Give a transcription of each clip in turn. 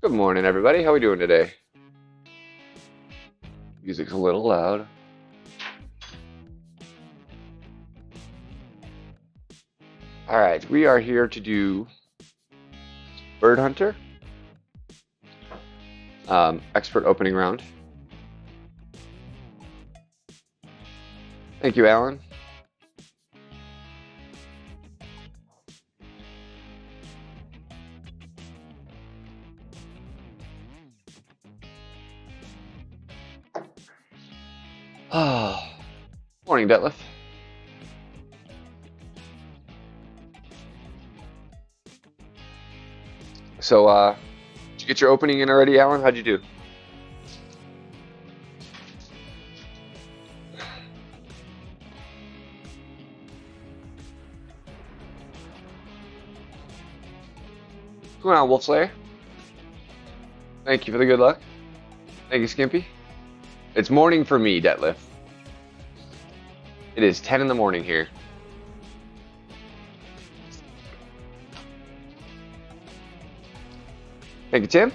Good morning, everybody. How are we doing today? Music's a little loud. All right, we are here to do BirdHunter, expert opening round. Thank you, Alan. Morning, Detlef. So, did you get your opening in already, Alan? How'd you do? What's going on, Wolf Slayer? Thank you for the good luck. Thank you, Skimpy. It's morning for me, Detlef. It is 10 in the morning here. Thank you, Tim.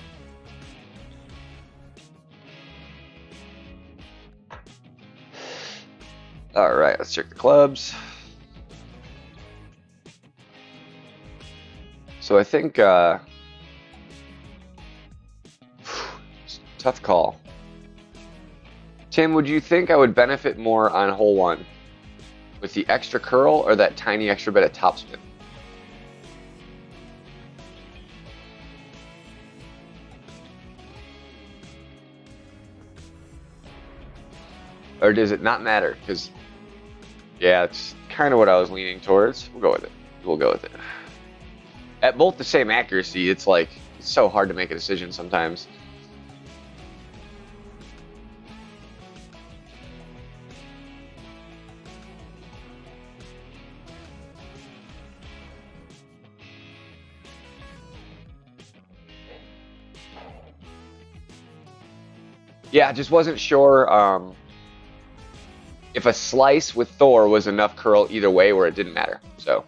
All right, let's check the clubs. So I think tough call. Tim, would you think I would benefit more on hole one with the extra curl or that tiny extra bit of topspin? Or does it not matter? Because, yeah, it's kind of what I was leaning towards. We'll go with it. We'll go with it. At both the same accuracy, it's like, it's so hard to make a decision sometimes. Yeah, I just wasn't sure if a slice with Thor was enough curl either way where it didn't matter. So.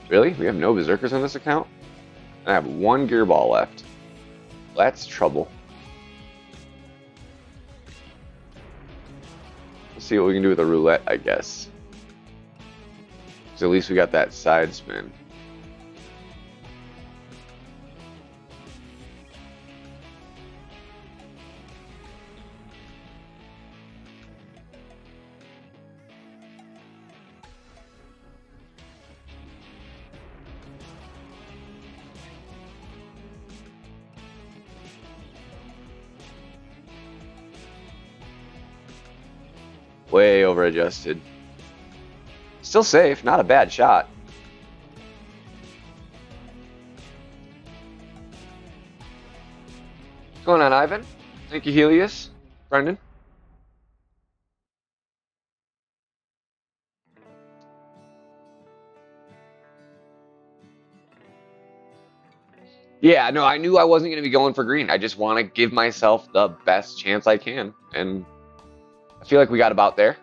Really? We have no berserkers on this account? I have one gear ball left. That's trouble. Let's see what we can do with a roulette, I guess. So at least we got that side spin. Way over adjusted. Still safe, not a bad shot. What's going on, Ivan? Thank you, Helios. Brendan? Yeah, no, I knew I wasn't going to be going for green. I just want to give myself the best chance I can. And I feel like we got about there.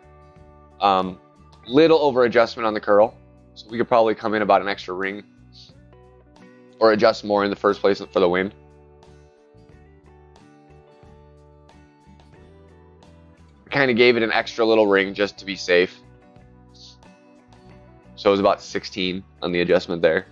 Little over adjustment on the curl. So we could probably come in about an extra ring. Or adjust more in the first place for the win. Kind of gave it an extra little ring just to be safe. So it was about 16 on the adjustment there.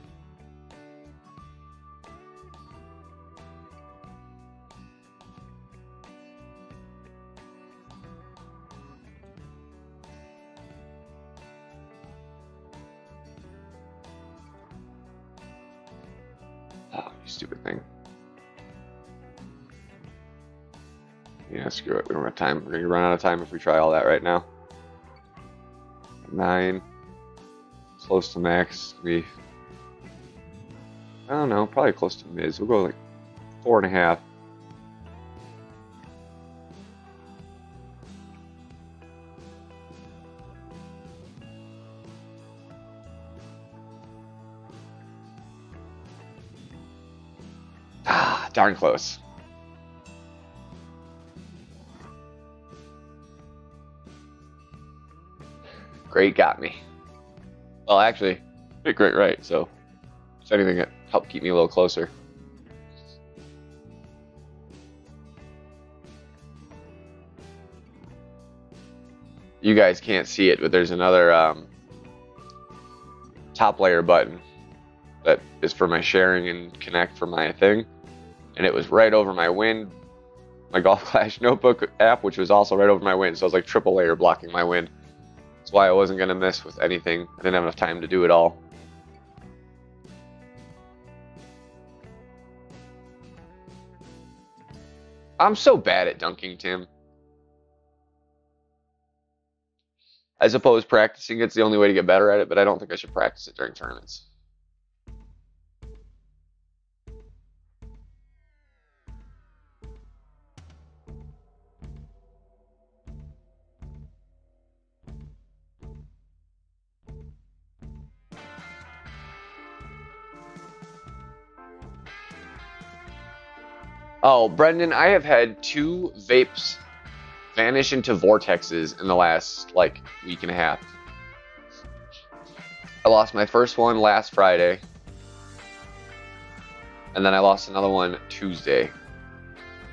Oh, you stupid thing. Yeah, screw it. We don't have time. We're going to run out of time if we try all that right now. 9. Close to max. I don't know. Probably close to mids. We'll go like 4.5. Ah, darn close. Great got me. Well, actually, hit great right, so if anything, it helped keep me a little closer. You guys can't see it, but there's another top layer button that is for my sharing and connect for my thing. And it was right over my wind, my Golf Clash notebook app, which was also right over my wind. So I was like triple layer blocking my wind. That's why I wasn't going to miss with anything. I didn't have enough time to do it all. I'm so bad at dunking, Tim. I suppose practicing it's the only way to get better at it, but I don't think I should practice it during tournaments. Oh, Brendan, I have had 2 vapes vanish into vortexes in the last, like, week and a half. I lost my first one last Friday. And then I lost another one Tuesday.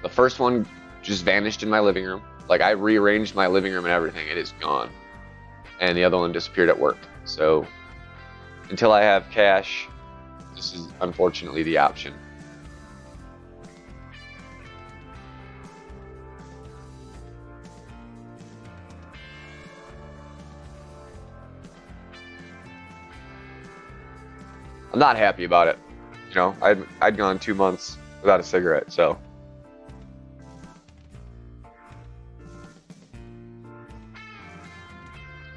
The first one just vanished in my living room. Like, I rearranged my living room and everything. It is gone. And the other one disappeared at work. So, until I have cash, this is unfortunately the option. I'm not happy about it. You know, I'd gone 2 months without a cigarette, so.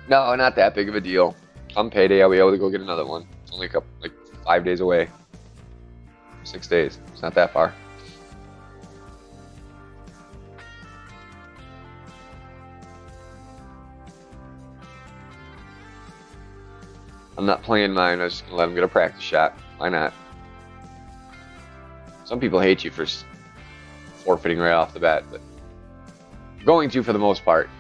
No, not that big of a deal. Come payday, I'll be able to go get another one. It's only like 5 days away. 6 days. It's not that far. I'm not playing mine. I was just going to let him get a practice shot. Why not? Some people hate you for forfeiting right off the bat, but I'm going to for the most part.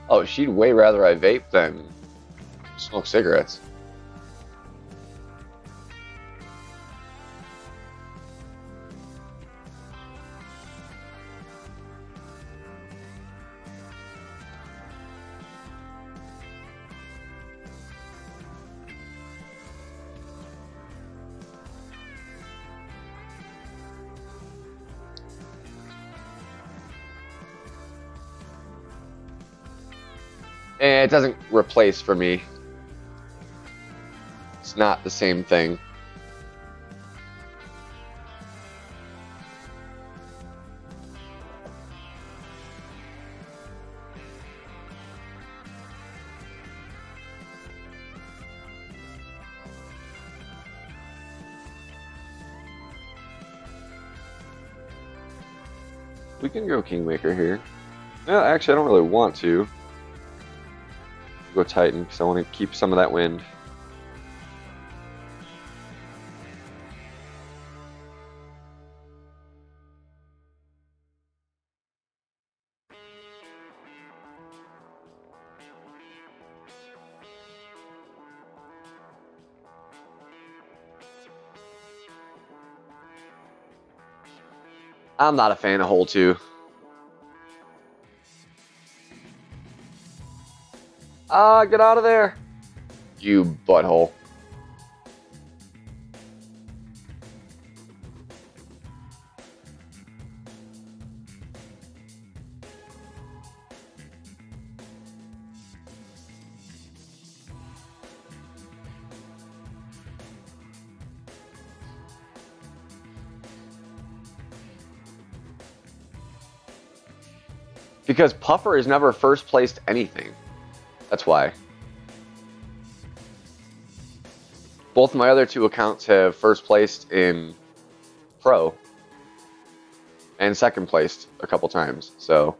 Oh, she'd way rather I vape than smoke cigarettes. It doesn't replace for me. It's not the same thing. We can go Kingmaker here. No, actually, I don't really want to. Go Titan because I want to keep some of that wind. I'm not a fan of hole 2. Ah, get out of there, you butthole. Because Puffer has never first placed anything. That's why. Both my other two accounts have first placed in Pro and second placed a couple times. So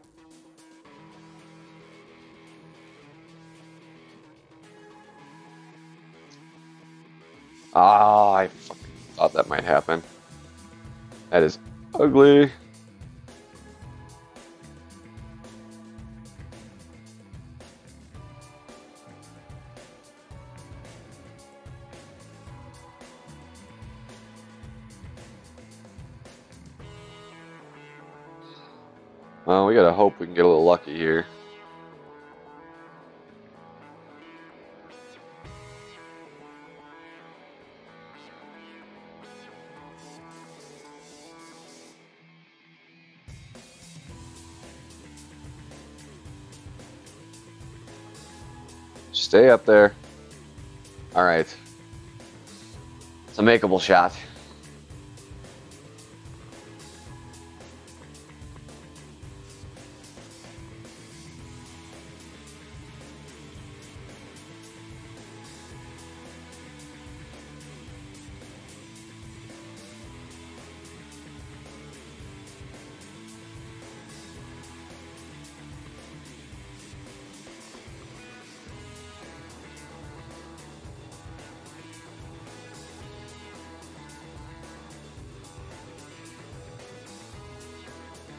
I fucking thought that might happen. That is ugly. Well, we gotta hope we can get a little lucky here. Stay up there. All right. It's a makeable shot.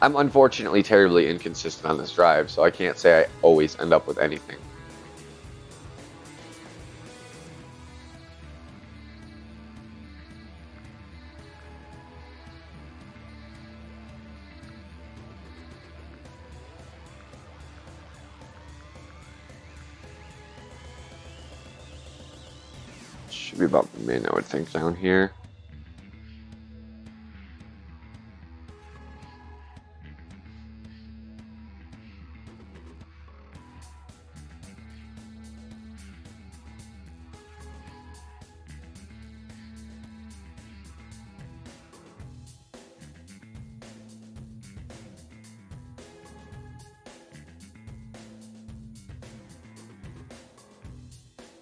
I'm unfortunately terribly inconsistent on this drive, so I can't say I always end up with anything. Should be about mid, I would think, down here.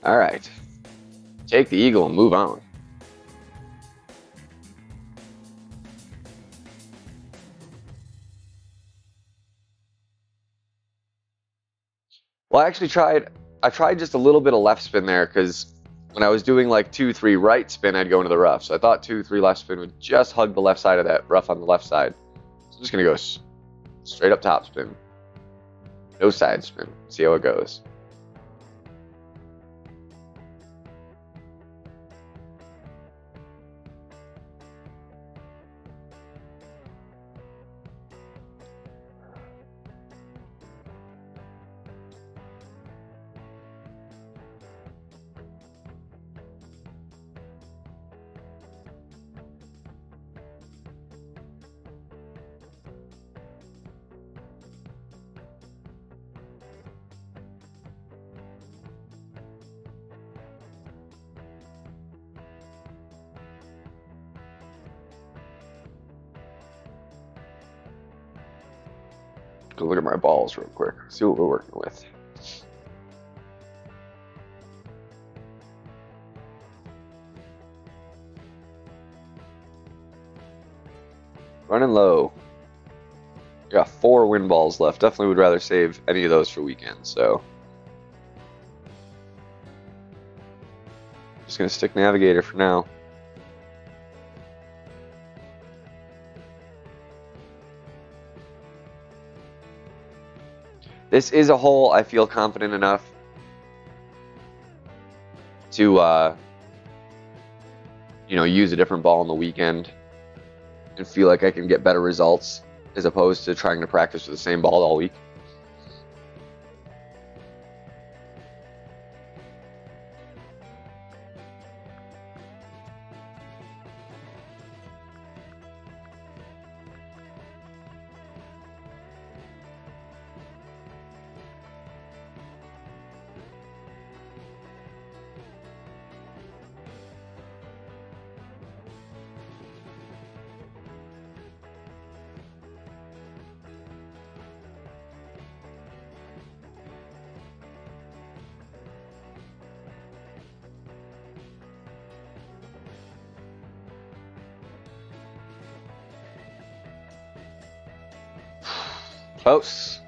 All right. Take the eagle and move on. Well, I tried just a little bit of left spin there because when I was doing like 2-3 right spin, I'd go into the rough. So I thought 2-3 left spin would just hug the left side of that rough on the left side. So I'm just going to go straight up top spin. No side spin. See how it goes. Go look at my balls real quick. See what we're working with. Running low. Got 4 wind balls left. Definitely would rather save any of those for weekends. So just gonna stick navigator for now. This is a hole I feel confident enough to, use a different ball on the weekend and feel like I can get better results as opposed to trying to practice with the same ball all week. Posts.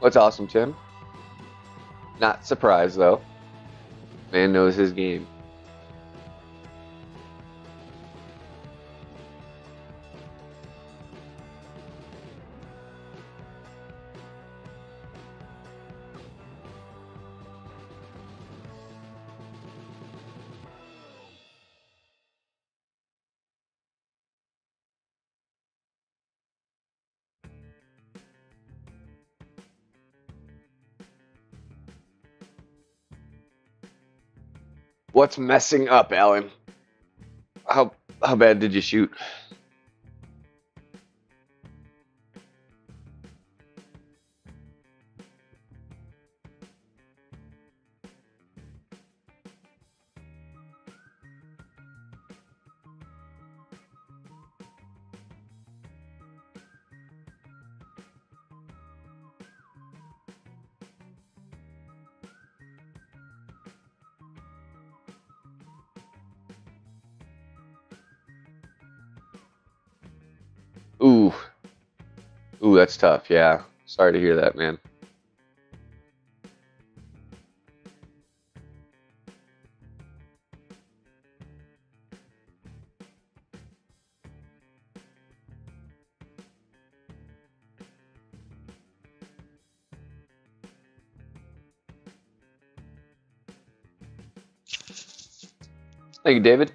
What's awesome, Tim? Not surprised, though. Man knows his game. What's messing up, Alan? How bad did you shoot? Ooh. Ooh, that's tough. Yeah. Sorry to hear that, man. Thank you, David.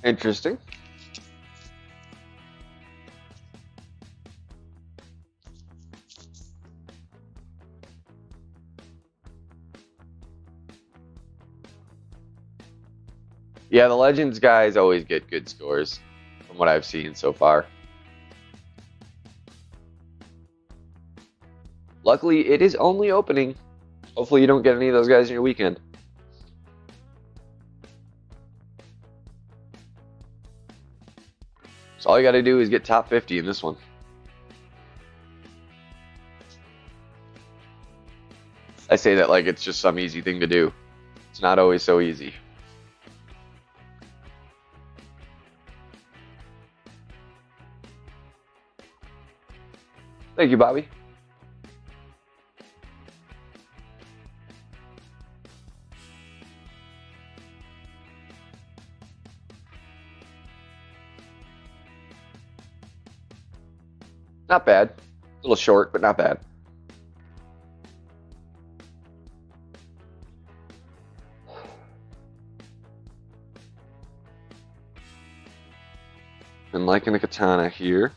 Interesting. Yeah, the Legends guys always get good scores from what I've seen so far. Luckily, it is only opening. Hopefully you don't get any of those guys in your weekend. So all you got to do is get top 50 in this one. I say that like it's just some easy thing to do. It's not always so easy. Thank you, Bobby. Not bad. A little short, but not bad. Been liking the katana here.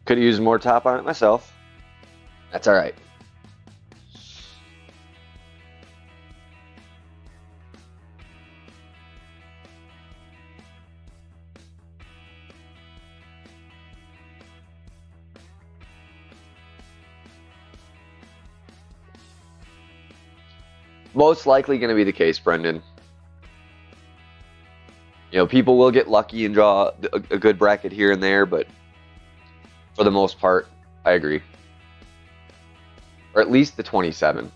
Could have used more top on it myself. That's all right. Most likely going to be the case, Brendan. You know, people will get lucky and draw a good bracket here and there, but for the most part, I agree. Or at least the 27.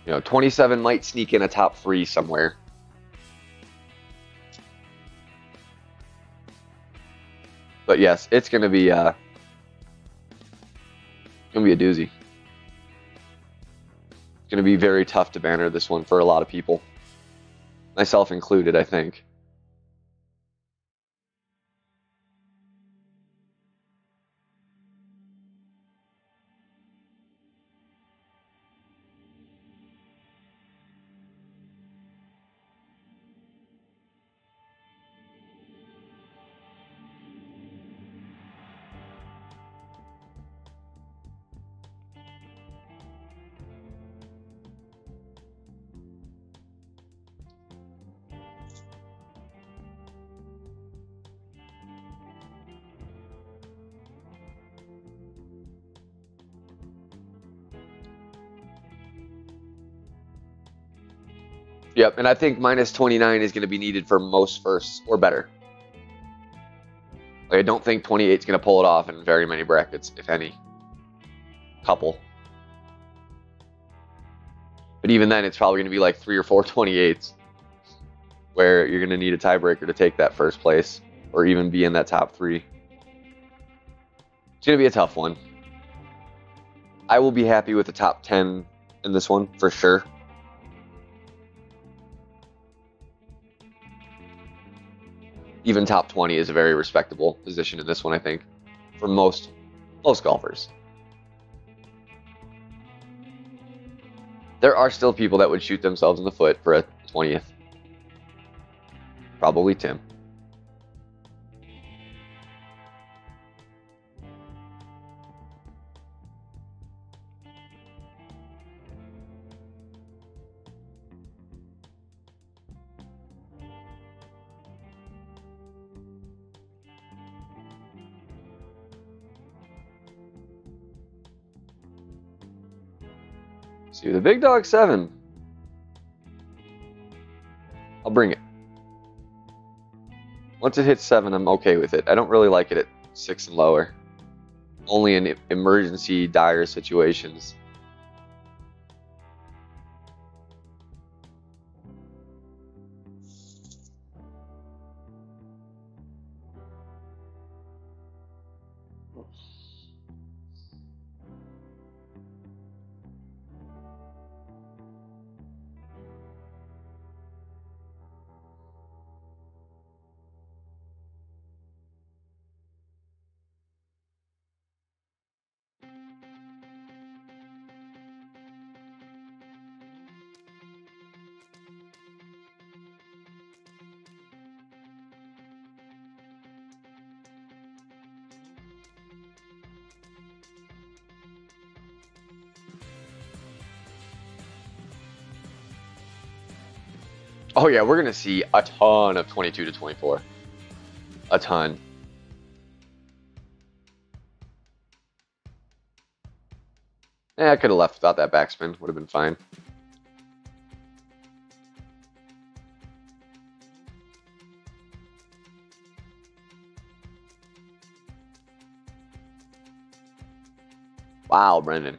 You know, 27 might sneak in a top 3 somewhere. But yes, it's gonna be a doozy. It's gonna be very tough to banner this one for a lot of people, myself included, I think. Yep, and I think minus 29 is going to be needed for most firsts or better. Like, I don't think 28 is going to pull it off in very many brackets, if any. Couple. But even then, it's probably going to be like 3 or 4 28s where you're going to need a tiebreaker to take that first place or even be in that top 3. It's going to be a tough one. I will be happy with the top 10 in this one for sure. Even top 20 is a very respectable position in this one, I think, for most golfers. There are still people that would shoot themselves in the foot for a 20th. Probably Tim. See the big dog 7. I'll bring it. Once it hits 7, I'm okay with it. I don't really like it at 6 and lower. Only in emergency, dire situations. Oh yeah, we're gonna see a ton of 22 to 24. A ton. I could have left without that backspin. Would have been fine. Wow, Brendan.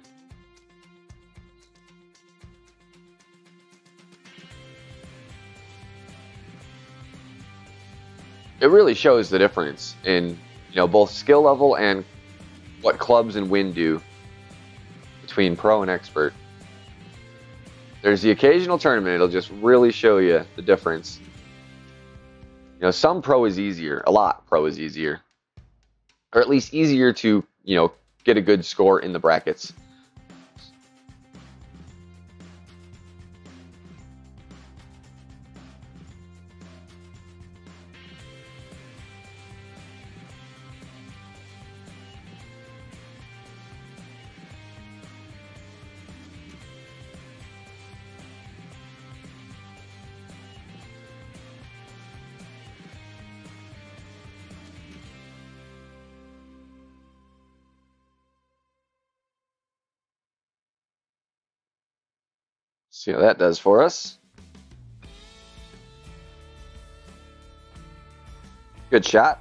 It really shows the difference in, you know, both skill level and what clubs and wind do between pro and expert. There's the occasional tournament, it'll just really show you the difference. You know, some pro is easier, a lot pro is easier. Or at least easier to, you know, get a good score in the brackets. See how that does for us. Good shot.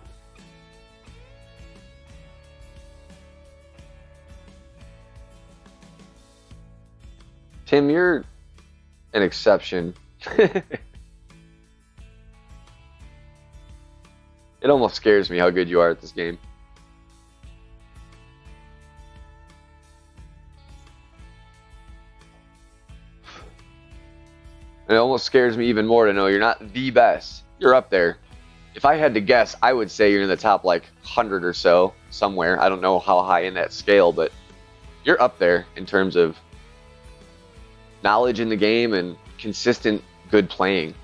Tim, you're an exception. It almost scares me how good you are at this game. It almost scares me even more to know you're not the best. You're up there. If I had to guess, I would say you're in the top like 100 or so somewhere. I don't know how high in that scale, but you're up there in terms of knowledge in the game and consistent good playing.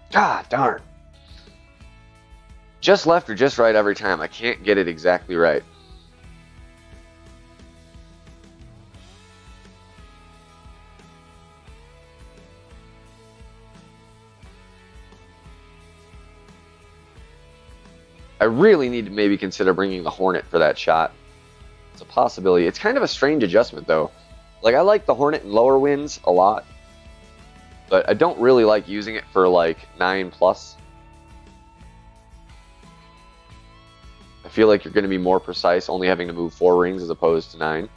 God darn. Just left or just right every time. I can't get it exactly right. I really need to maybe consider bringing the Hornet for that shot. It's a possibility. It's kind of a strange adjustment, though. Like, I like the Hornet in lower winds a lot, but I don't really like using it for, like, 9+. I feel like you're going to be more precise only having to move 4 rings as opposed to 9.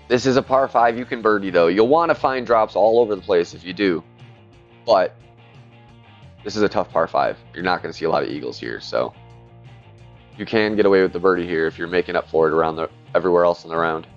This is a par 5 you can birdie, though. You'll want to find drops all over the place if you do. But this is a tough par 5. You're not going to see a lot of eagles here, so you can get away with the birdie here if you're making up for it around everywhere else in the round.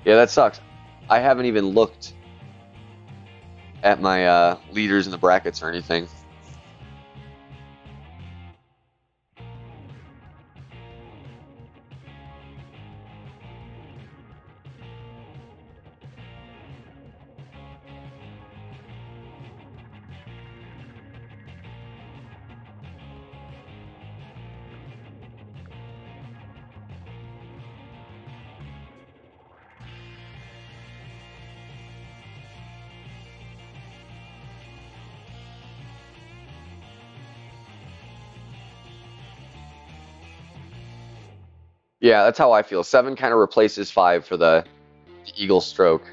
Yeah, that sucks. I haven't even looked at my leaders in the brackets or anything. Yeah, that's how I feel. 7 kind of replaces 5 for the eagle stroke.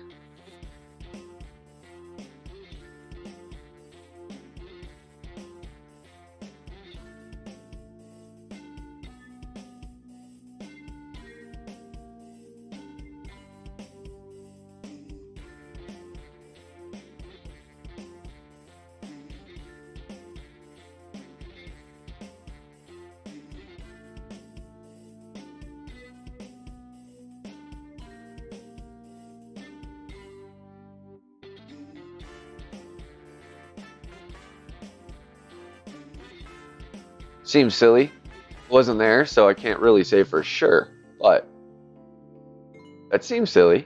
Seems silly. Wasn't there, so I can't really say for sure, but that seems silly.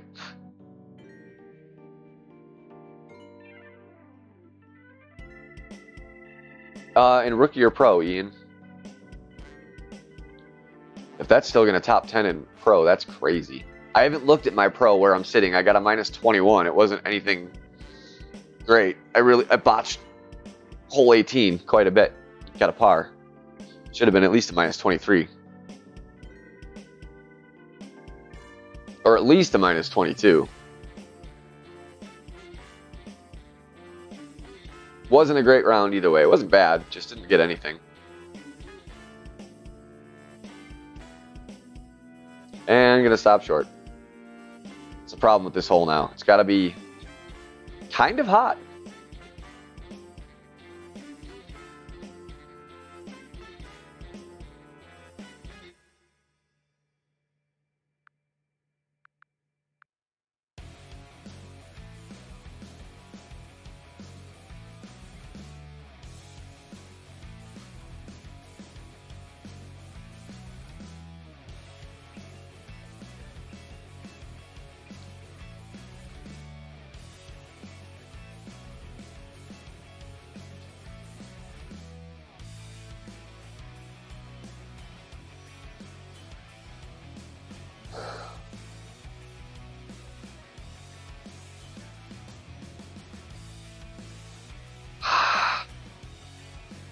In rookie or pro, Ian? If that's still going to top 10 in pro, that's crazy. I haven't looked at my pro where I'm sitting. I got a minus 21. It wasn't anything great. I botched hole 18 quite a bit. Got a par. Should have been at least a minus 23. Or at least a minus 22. Wasn't a great round either way. It wasn't bad. Just didn't get anything. And I'm going to stop short. It's a problem with this hole now. It's got to be kind of hot.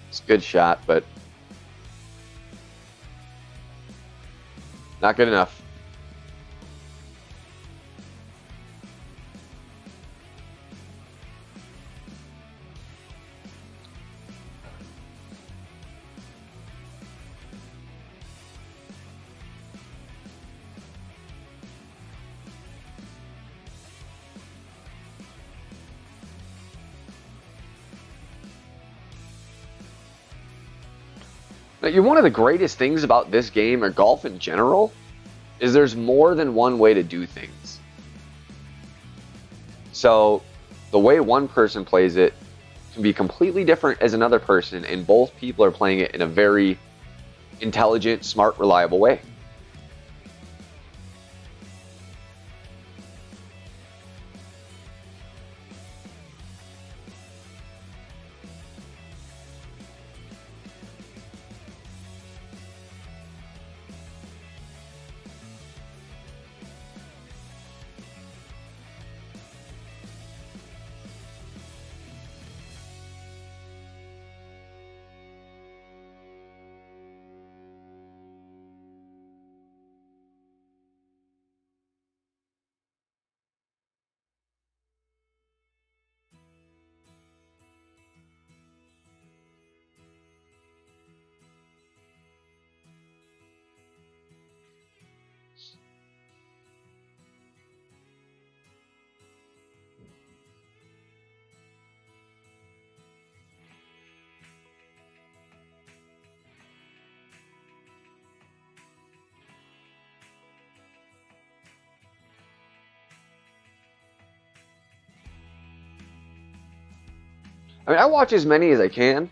It's a good shot, but not good enough. One of the greatest things about this game, or golf in general, is there's more than one way to do things. So the way one person plays it can be completely different as another person, and both people are playing it in a very intelligent, smart, reliable way. I mean, I watch as many as I can,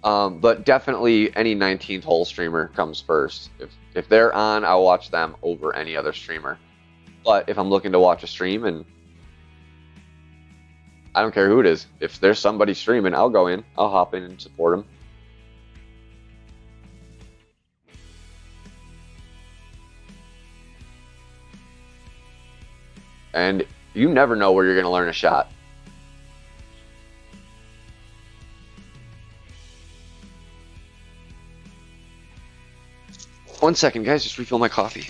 but definitely any 19th hole streamer comes first. If they're on, I'll watch them over any other streamer. But if I'm looking to watch a stream, and I don't care who it is, if there's somebody streaming, I'll go in, I'll hop in and support them. And you never know where you're going to learn a shot. One second, guys, just refill my coffee.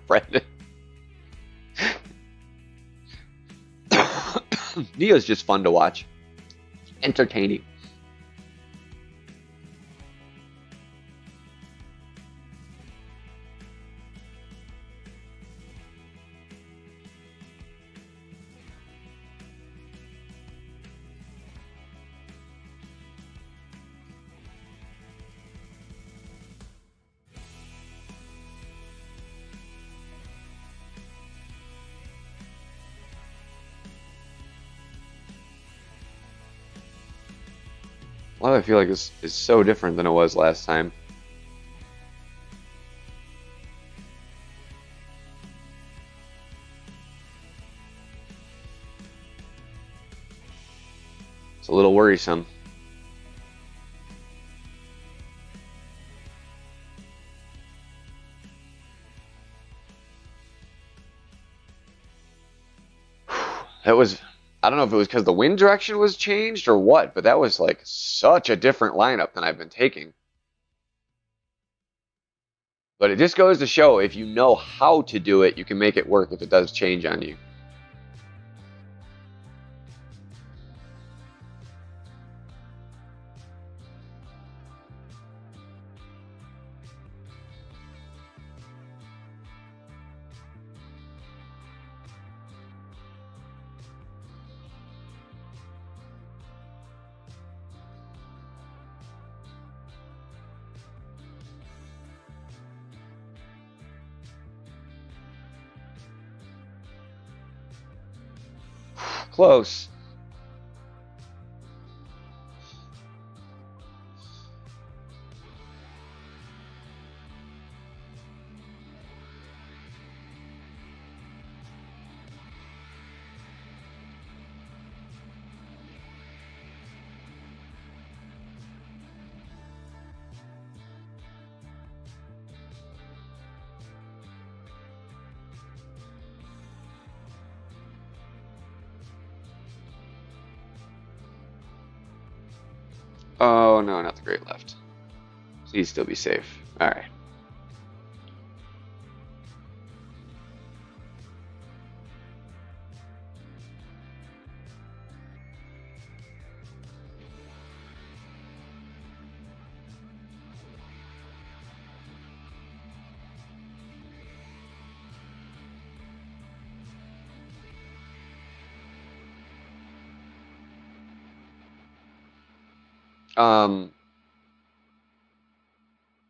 Brendan. Neo's just fun to watch. Entertaining. Why do I feel like this is so different than it was last time? It's a little worrisome. That was, I don't know if it was because the wind direction was changed or what, but that was like such a different lineup than I've been taking. But it just goes to show if you know how to do it, you can make it work if it does change on you. Close. Oh no, not the great left. Please still be safe. All right.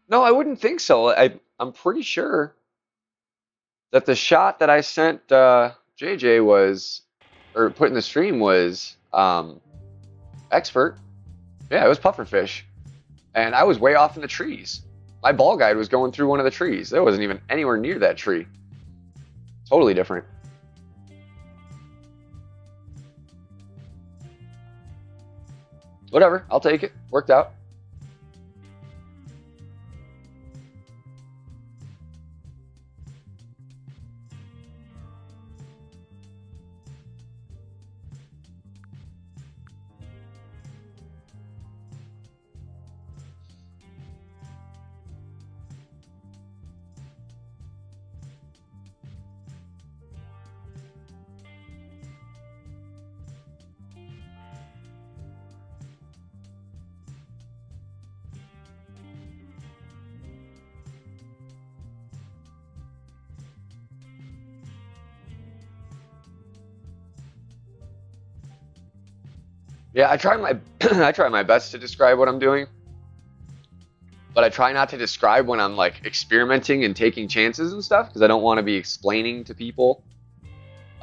No, I wouldn't think so. I'm pretty sure that the shot that I sent JJ was, or put in the stream was expert. Yeah, it was pufferfish, and I was way off in the trees. My ball guide was going through one of the trees. There wasn't even anywhere near that tree. Totally different. Whatever, I'll take it. Worked out. Yeah, I try my I try my best to describe what I'm doing, but I try not to describe when I'm like experimenting and taking chances and stuff because I don't want to be explaining to people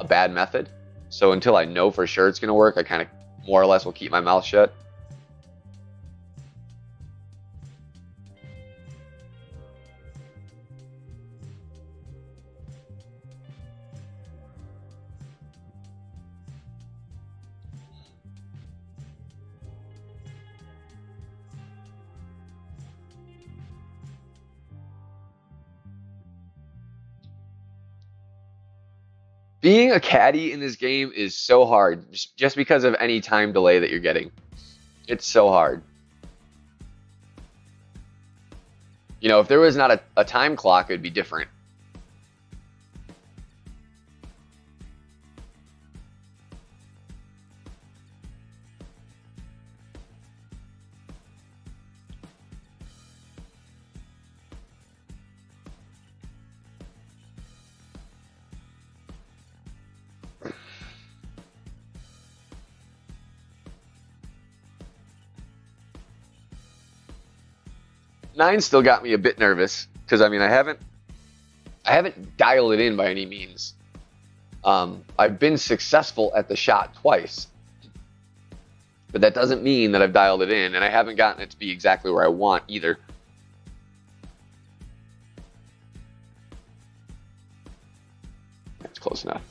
a bad method. So until I know for sure it's going to work, I kind of more or less will keep my mouth shut. Being a caddy in this game is so hard just because of any time delay that you're getting. It's so hard. You know, if there was not a time clock, it'd be different. Nine still got me a bit nervous because I mean I haven't dialed it in by any means. I've been successful at the shot twice, But that doesn't mean that I've dialed it in, and I haven't gotten it to be exactly where I want either. That's close enough.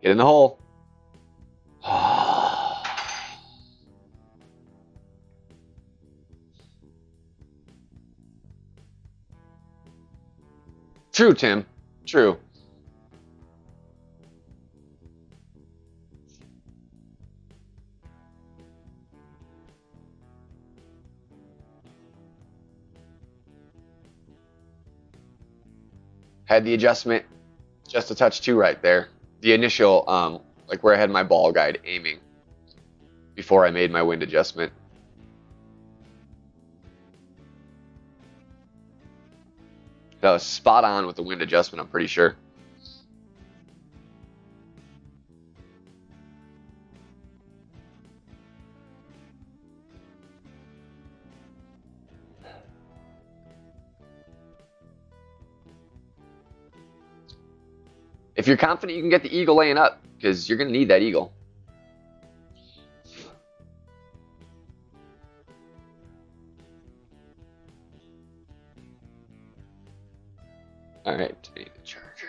Get in the hole. True, Tim. True. Had the adjustment just a touch too right there. The initial, like where I had my ball guide aiming before I made my wind adjustment. That was spot on with the wind adjustment, I'm pretty sure. If you're confident you can get the eagle laying up, because you're going to need that eagle. All right, I need the charger.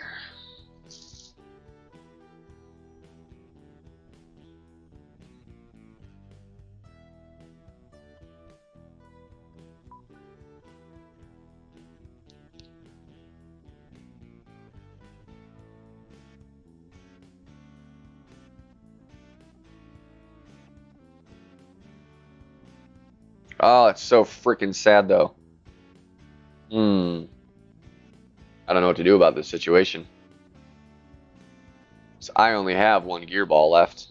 Oh, it's so freaking sad, though. I don't know what to do about this situation. So I only have one gear ball left.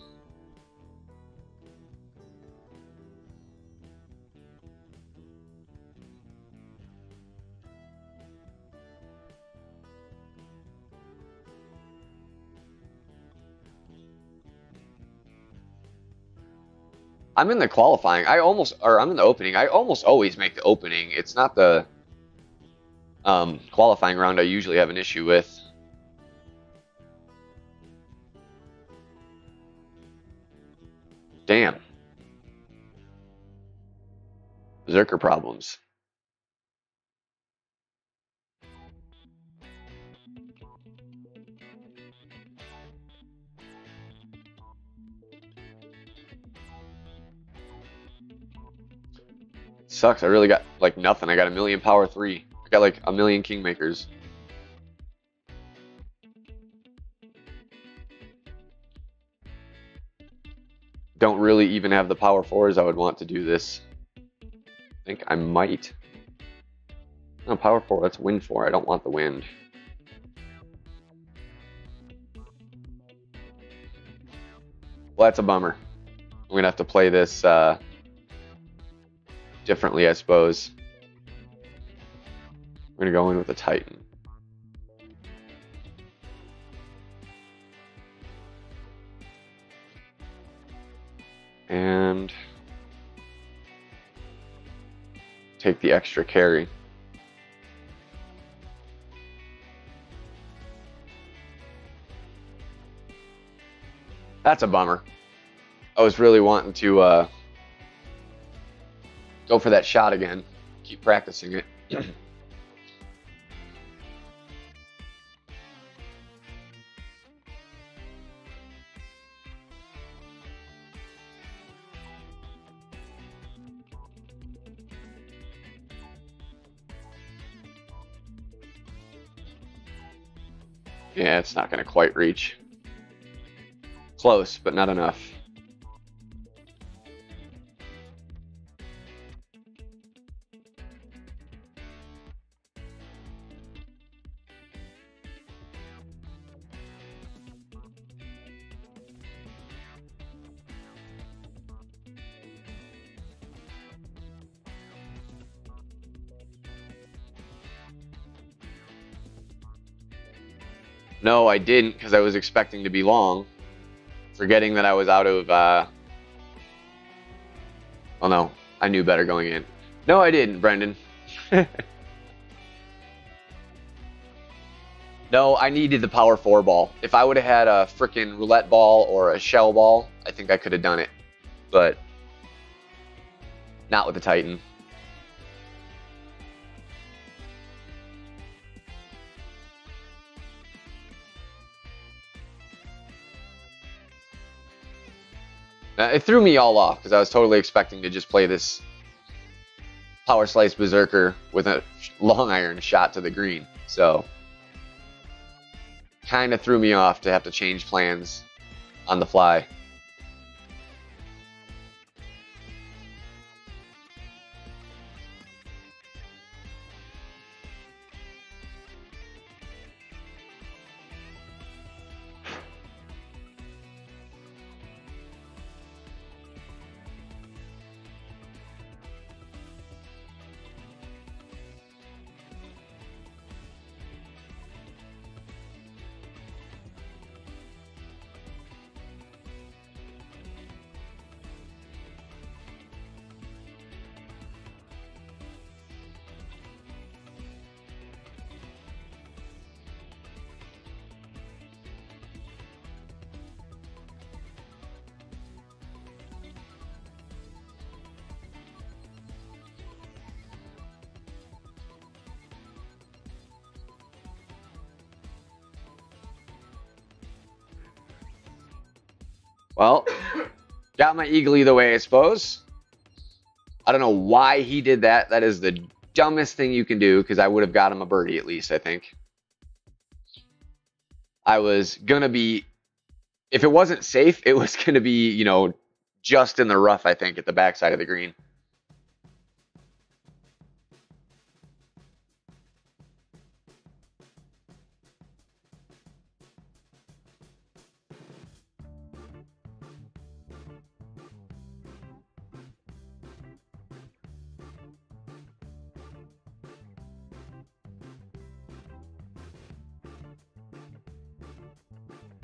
I'm in the qualifying. I'm in the opening. I almost always make the opening. It's not the qualifying round I usually have an issue with. Damn. Berserker problems. Sucks. I really got like nothing. I got a million power 3. I got like a million kingmakers. Don't really even have the power 4s I would want to do this. I think I might. No, power 4, that's wind 4. I don't want the wind. Well, that's a bummer. I'm going to have to play this differently, I suppose. We're going to go in with a Titan. And take the extra carry. That's a bummer. I was really wanting to go for that shot again. Keep practicing it. Yeah, it's not going to quite reach. Close, but not enough. No, I didn't because I was expecting to be long, forgetting that I was out of. Oh no, I knew better going in. No, I didn't, Brendan. No, I needed the power 4 ball. If I would have had a freaking roulette ball or a shell ball, I think I could have done it. But not with the Titan. It threw me all off because I was totally expecting to just play this power slice berserker with a long iron shot to the green. So kind of threw me off to have to change plans on the fly. Well, got my eagle either way, I suppose. I don't know why he did that. That is the dumbest thing you can do because I would have got him a birdie at least, I think. I was going to be, if it wasn't safe, it was going to be, you know, just in the rough, I think, at the backside of the green.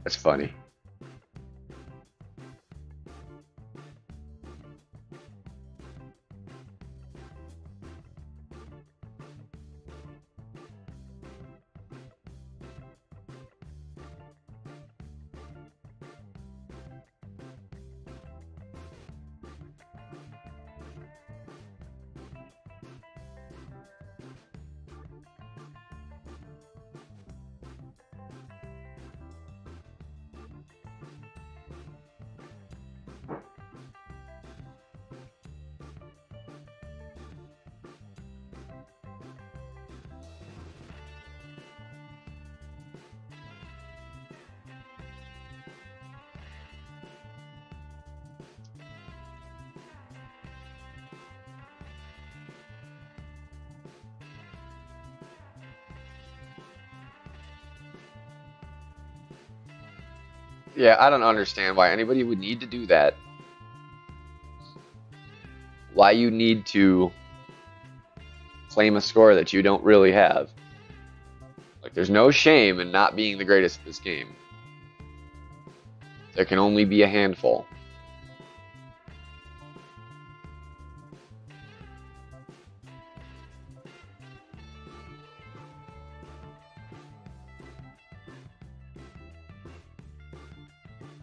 That's funny. Yeah, I don't understand why anybody would need to do that. Why you need to claim a score that you don't really have. Like, there's no shame in not being the greatest at this game. There can only be a handful.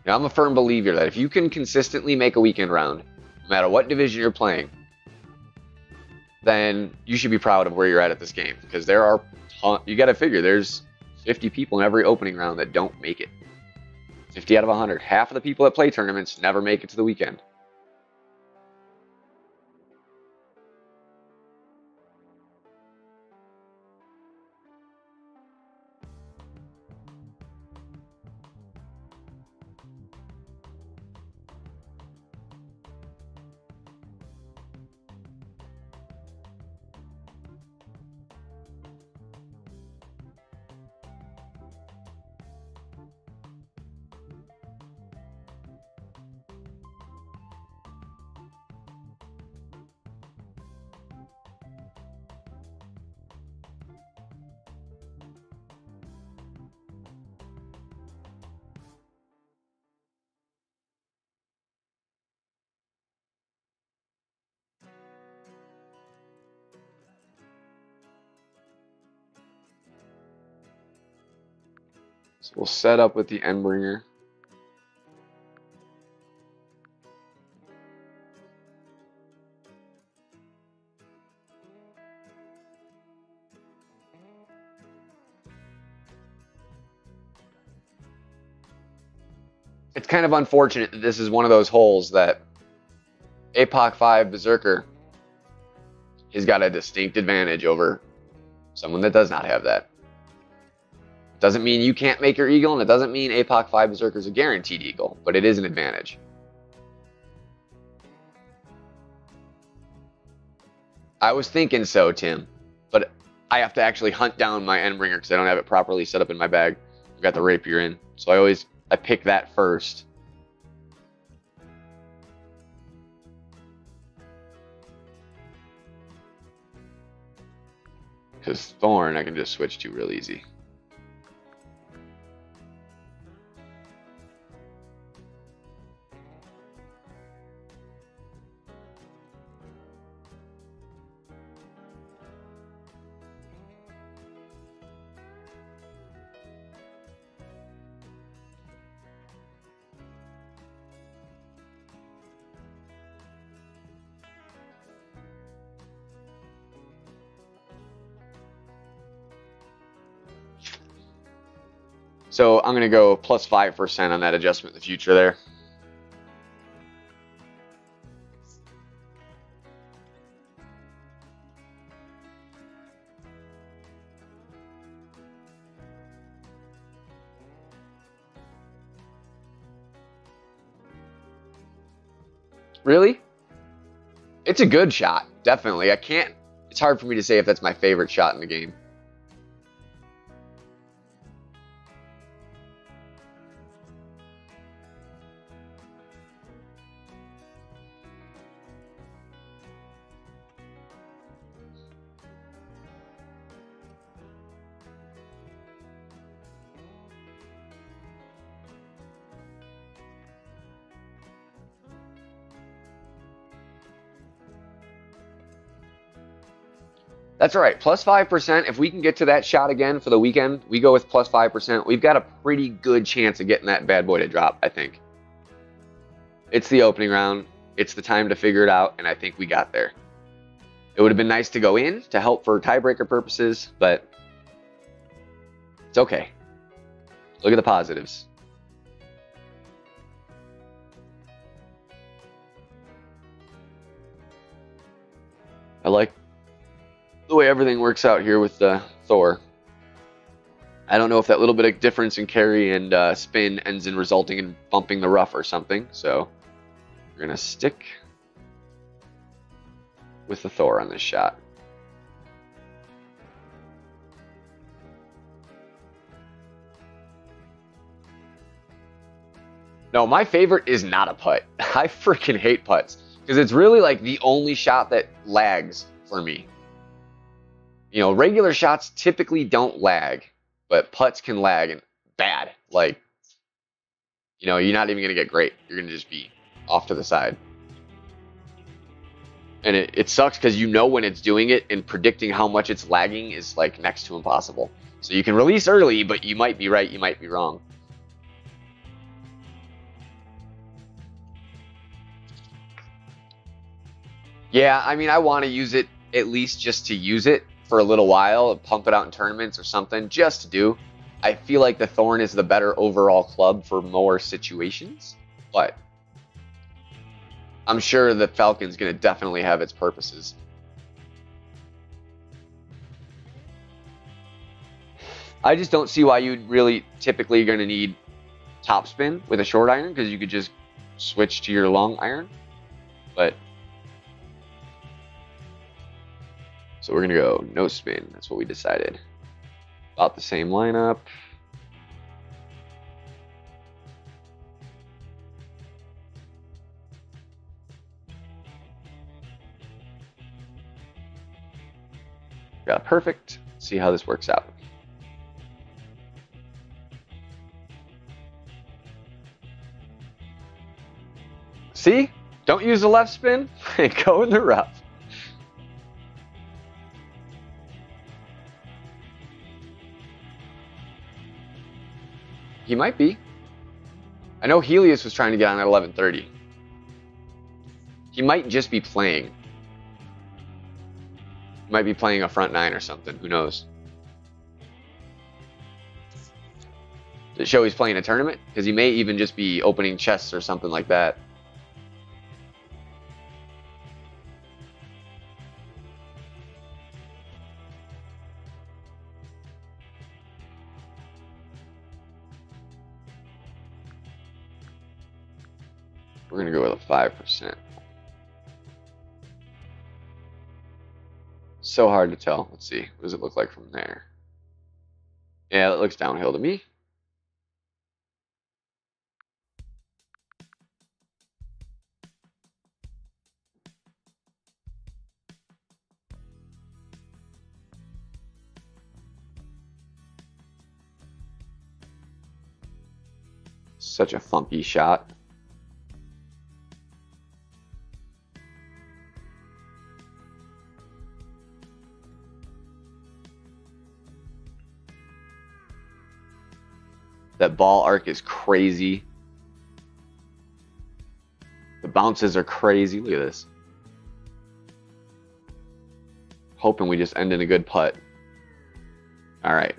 Now, I'm a firm believer that if you can consistently make a weekend round, no matter what division you're playing, then you should be proud of where you're at this game. Because there are, you got to figure, there's 50 people in every opening round that don't make it. 50 out of 100. Half of the people that play tournaments never make it to the weekend. So we'll set up with the end bringer. It's kind of unfortunate that this is one of those holes that APOC 5 Berserker has got a distinct advantage over someone that does not have that. Doesn't mean you can't make your eagle, and it doesn't mean APOC 5 Berserker is a guaranteed eagle, but it is an advantage. I was thinking so, Tim, but I have to actually hunt down my end bringer because I don't have it properly set up in my bag. I've got the rapier in, so I pick that first. Because Thorn I can just switch to real easy. So I'm going to go plus 5% on that adjustment in the future there. Really? It's a good shot, definitely. It's hard for me to say if that's my favorite shot in the game. That's all right. Plus 5%. If we can get to that shot again for the weekend, we go with plus 5%. We've got a pretty good chance of getting that bad boy to drop, I think. It's the opening round. It's the time to figure it out, and I think we got there. It would have been nice to go in to help for tiebreaker purposes, but it's okay. Look at the positives. I like the way everything works out here with Thor. I don't know if that little bit of difference in carry and spin ends in resulting in bumping the rough or something, so we're going to stick with the Thor on this shot. No, my favorite is not a putt. I freaking hate putts because it's really like the only shot that lags for me. You know, regular shots typically don't lag, but putts can lag and bad. Like, you know, you're not even going to get great. You're going to just be off to the side. And it sucks because you know when it's doing it, and predicting how much it's lagging is like next to impossible. So you can release early, but you might be right, you might be wrong. Yeah, I mean, I want to use it at least just to use it for a little while, pump it out in tournaments or something, just to do. I feel like the Thorn is the better overall club for more situations, but I'm sure the Falcon's going to definitely have its purposes. I just don't see why you'd really typically going to need topspin with a short iron, because you could just switch to your long iron. But so we're going to go no spin. That's what we decided. About the same lineup. Got perfect. See how this works out. See? Don't use the left spin and go in the rough. He might be. I know Helios was trying to get on at 11:30. He might just be playing. He might be playing a front nine or something. Who knows? Does it show he's playing a tournament? Because he may even just be opening chests or something like that. We're going to go with a 5%. So hard to tell. Let's see. What does it look like from there? Yeah, it looks downhill to me. Such a funky shot. That ball arc is crazy. The bounces are crazy. Look at this. Hoping we just end in a good putt. All right.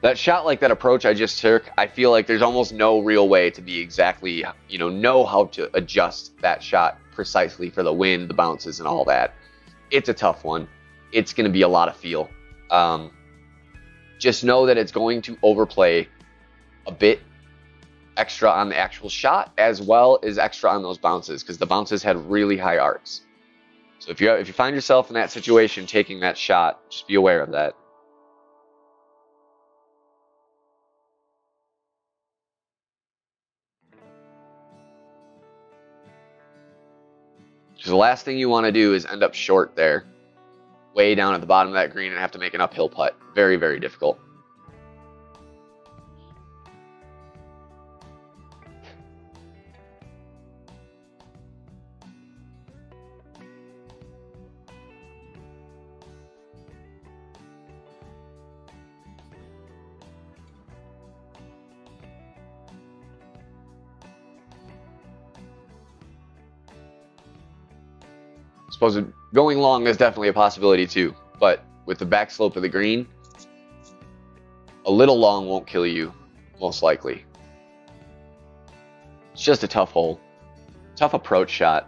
That shot, like that approach I just took, I feel like there's almost no real way to be exactly, know how to adjust that shot precisely for the wind, the bounces, and all that. It's a tough one. It's going to be a lot of feel. Just know that it's going to overplay a bit extra on the actual shot as well as extra on those bounces, because the bounces had really high arcs. So if you find yourself in that situation taking that shot, just be aware of that. Because the last thing you want to do is end up short there, way down at the bottom of that green, and have to make an uphill putt. Very, very difficult. I suppose going long is definitely a possibility too, but with the back slope of the green, a little long won't kill you, most likely. It's just a tough hole. Tough approach shot.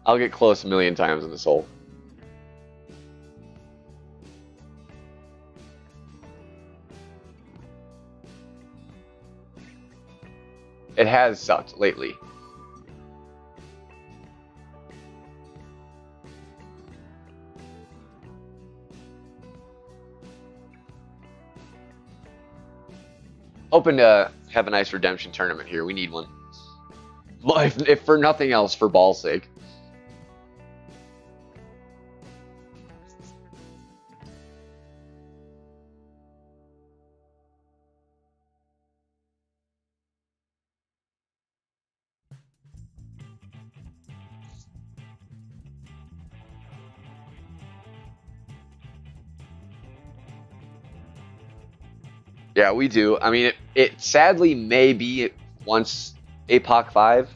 I'll get close a million times in this hole. It has sucked lately. Hoping to have a nice redemption tournament here. We need one. If for nothing else, for ball's sake. Yeah, we do. I mean, it sadly may be once APOC 5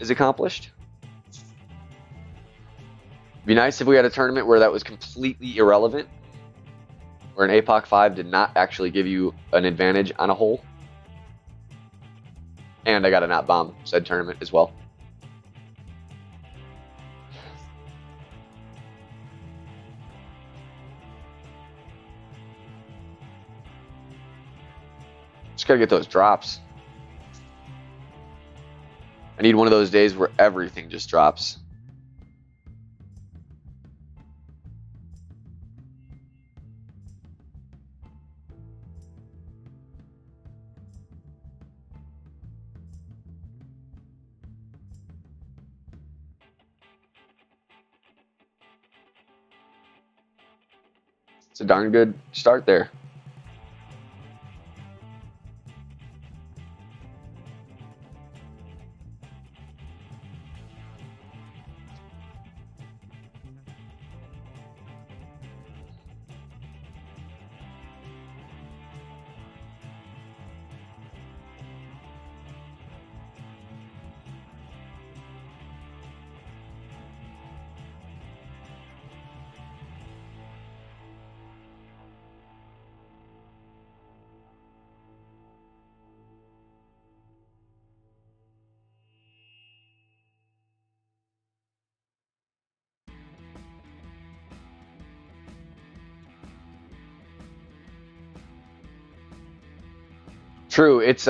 is accomplished. It'd be nice if we had a tournament where that was completely irrelevant, where an APOC 5 did not actually give you an advantage on a hole. And I got a not bomb said tournament as well. Just gotta get those drops. I need one of those days where everything just drops. It's a darn good start there. True, it's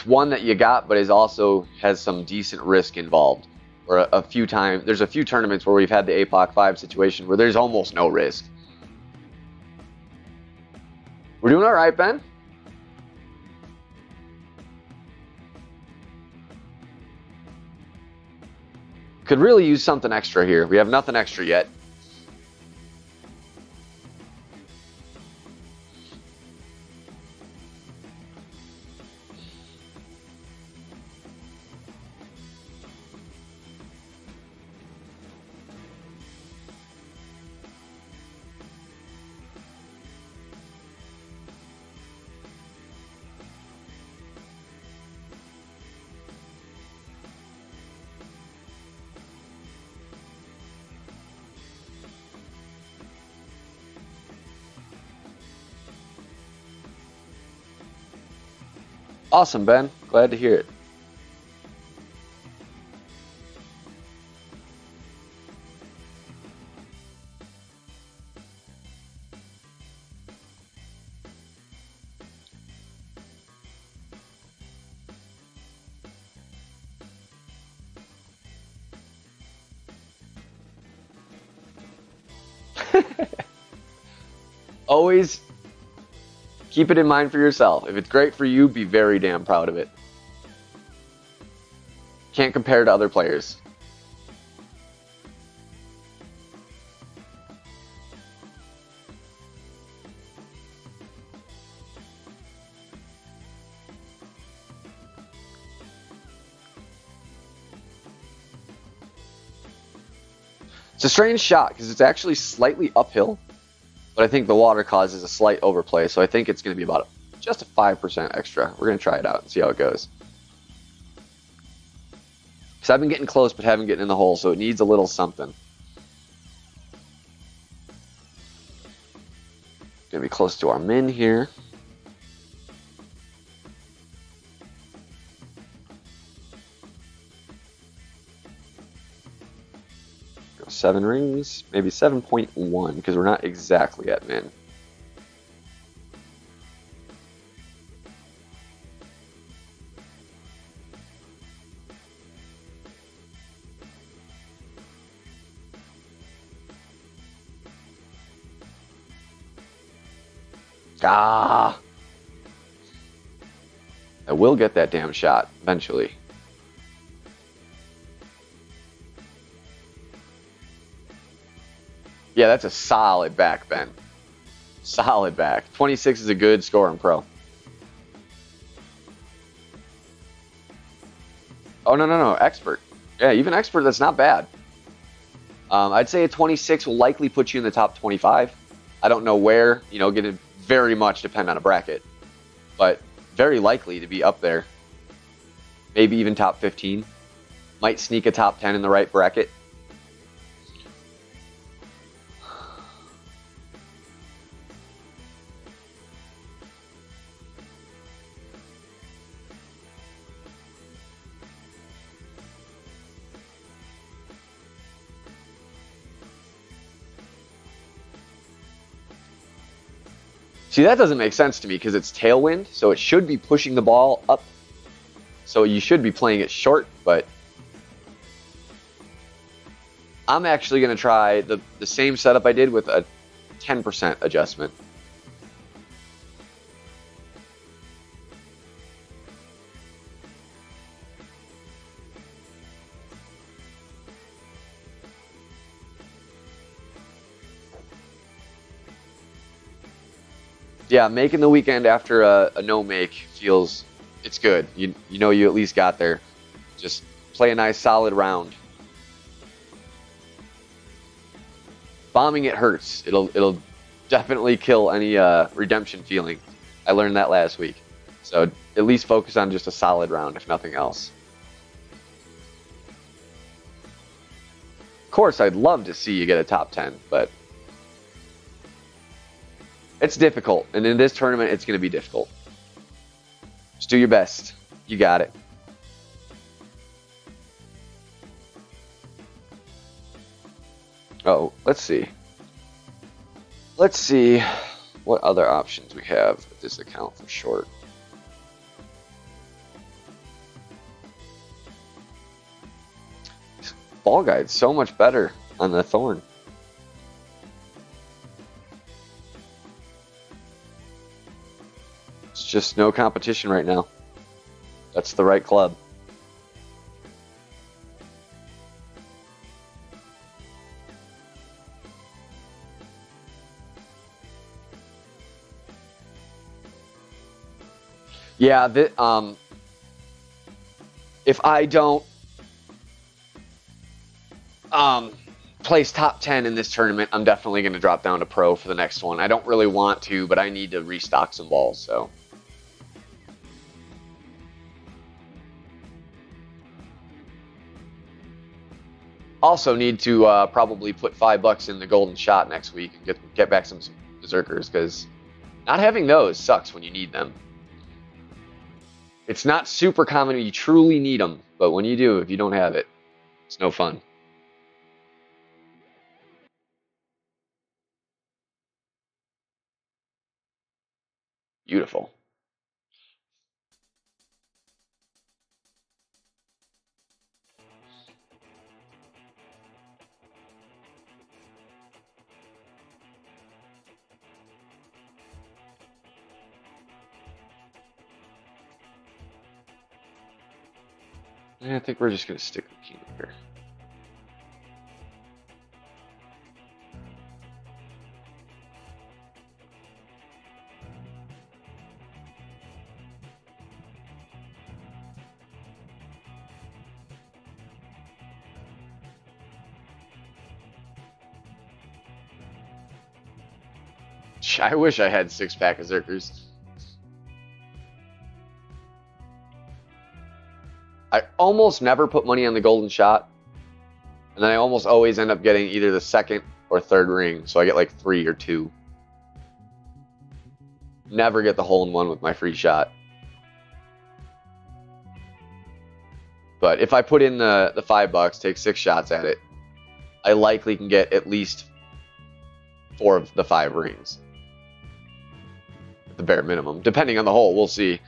one that you got, but is also has some decent risk involved. Or a few times, there's a few tournaments where we've had the APOC 5 situation where there's almost no risk. We're doing all right, Ben. Could really use something extra here. We have nothing extra yet. Awesome, Ben. Glad to hear it. Always keep it in mind for yourself. If it's great for you, be very damn proud of it. Can't compare to other players. It's a strange shot because it's actually slightly uphill, but I think the water causes a slight overplay, so I think it's going to be about just a 5% extra. We're going to try it out and see how it goes. Because I've been getting close but haven't gotten in the hole, so it needs a little something. Going to be close to our min here. Go 7 rings, maybe 7.1, because we're not exactly at min. Ah! I will get that damn shot eventually. Yeah, that's a solid back, Ben. Solid back. 26 is a good score in pro. Oh, no. Expert. Yeah, even expert, that's not bad. I'd say a 26 will likely put you in the top 25. I don't know where, you know, get very much depend on a bracket, but very likely to be up there. Maybe even top 15. Might sneak a top 10 in the right bracket. See, that doesn't make sense to me because it's tailwind, so it should be pushing the ball up. So you should be playing it short, but I'm actually going to try the same setup I did with a 10% adjustment. Yeah, making the weekend after a no-make feels, it's good. You know you at least got there. Just play a nice solid round. Bombing it hurts. It'll definitely kill any redemption feeling. I learned that last week. So at least focus on just a solid round, if nothing else. Of course, I'd love to see you get a top 10, but it's difficult. And in this tournament, it's going to be difficult. Just do your best. You got it. Oh, let's see. Let's see what other options we have with this account for short. Ball guide's so much better on the Thorn. It's just no competition right now. That's the right club. Yeah, if I don't place top 10 in this tournament, I'm definitely going to drop down to pro for the next one. I don't really want to, but I need to restock some balls, so. Also need to probably put $5 in the golden shot next week and get back some berserkers, because not having those sucks when you need them. It's not super common when you truly need them, but when you do, if you don't have it, it's no fun. Beautiful. I think we're just going to stick with king here. I wish I had 6-pack of Zerkers. I almost never put money on the golden shot, and then I almost always end up getting either the second or third ring, so I get like 3 or 2. Never get the hole-in-one with my free shot. But if I put in the $5, take 6 shots at it, I likely can get at least 4 of the 5 rings. At the bare minimum. Depending on the hole, we'll see.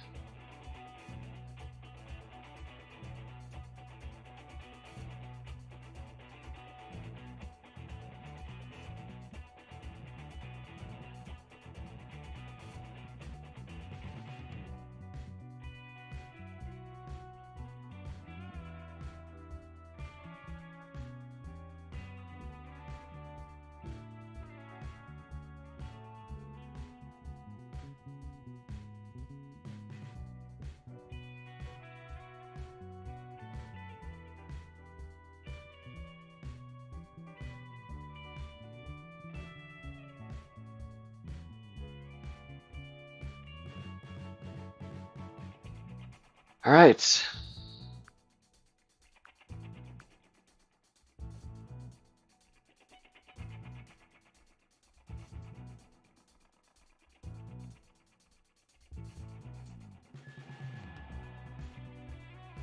All right.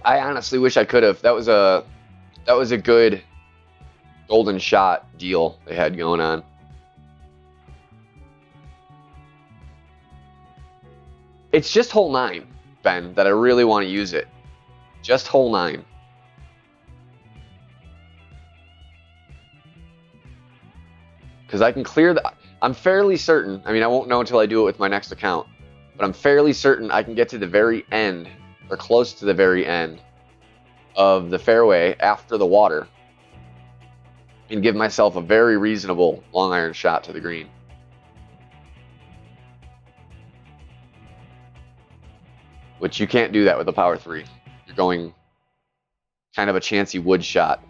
I honestly wish I could have. That was a good golden shot deal they had going on. It's just hole 9, Ben, that I really want to use it. Just hole 9. Because I can clear the... I'm fairly certain, I mean, I won't know until I do it with my next account, but I'm fairly certain I can get to the very end, or close to the very end, of the fairway after the water, and give myself a very reasonable long iron shot to the green. Which you can't do that with a power 3. You're going kind of a chancy wood shot.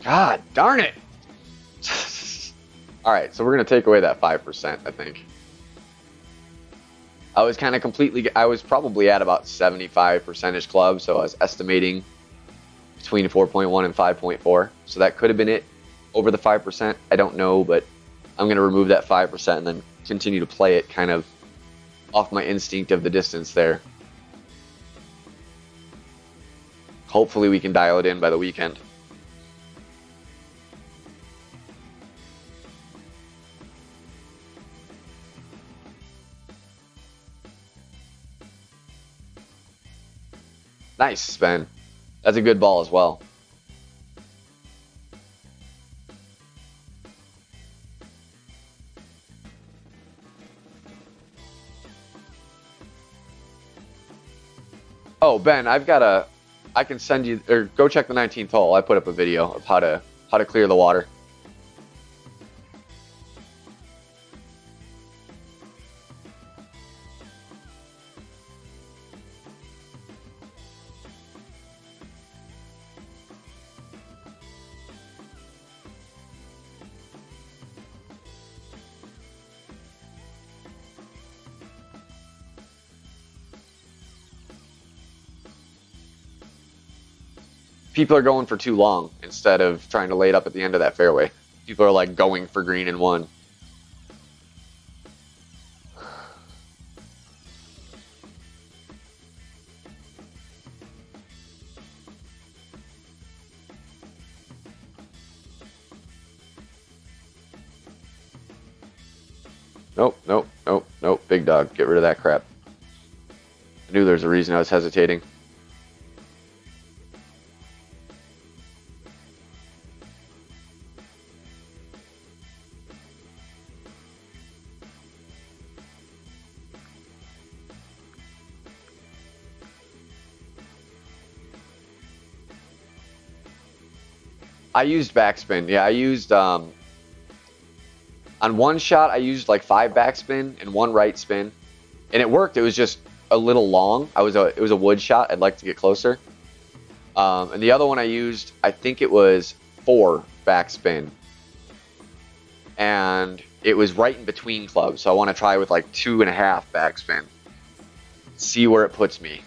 God darn it! All right, so we're gonna take away that 5%, I think. I was kind of I was probably at about 75% club, so I was estimating between 4.1 and 5.4. So that could have been it over the 5%. I don't know, but I'm gonna remove that 5% and then continue to play it kind of off my instinct of the distance there. Hopefully we can dial it in by the weekend. Nice, Ben. That's a good ball as well. Oh, Ben, I can send you, or go check the 19th hole. I put up a video of how to clear the water. People are going for too long instead of trying to lay it up at the end of that fairway. People are like going for green in one. Nope, nope, nope, nope. Big dog. Get rid of that crap. I knew there was a reason I was hesitating. I used backspin. Yeah, I used on one shot I used like 5 backspin and 1 right spin, and it worked. It was just a little long. It was a wood shot. I'd like to get closer. And the other one I used, I think it was 4 backspin, and it was right in between clubs. So I want to try with like 2.5 backspin. See where it puts me.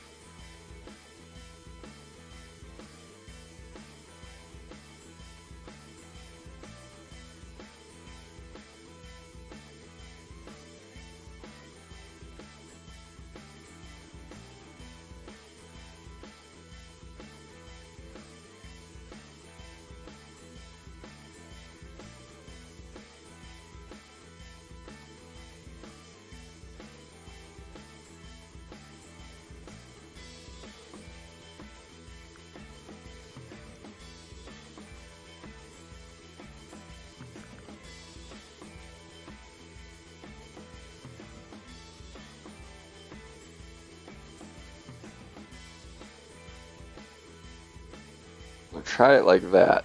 I'll try it like that.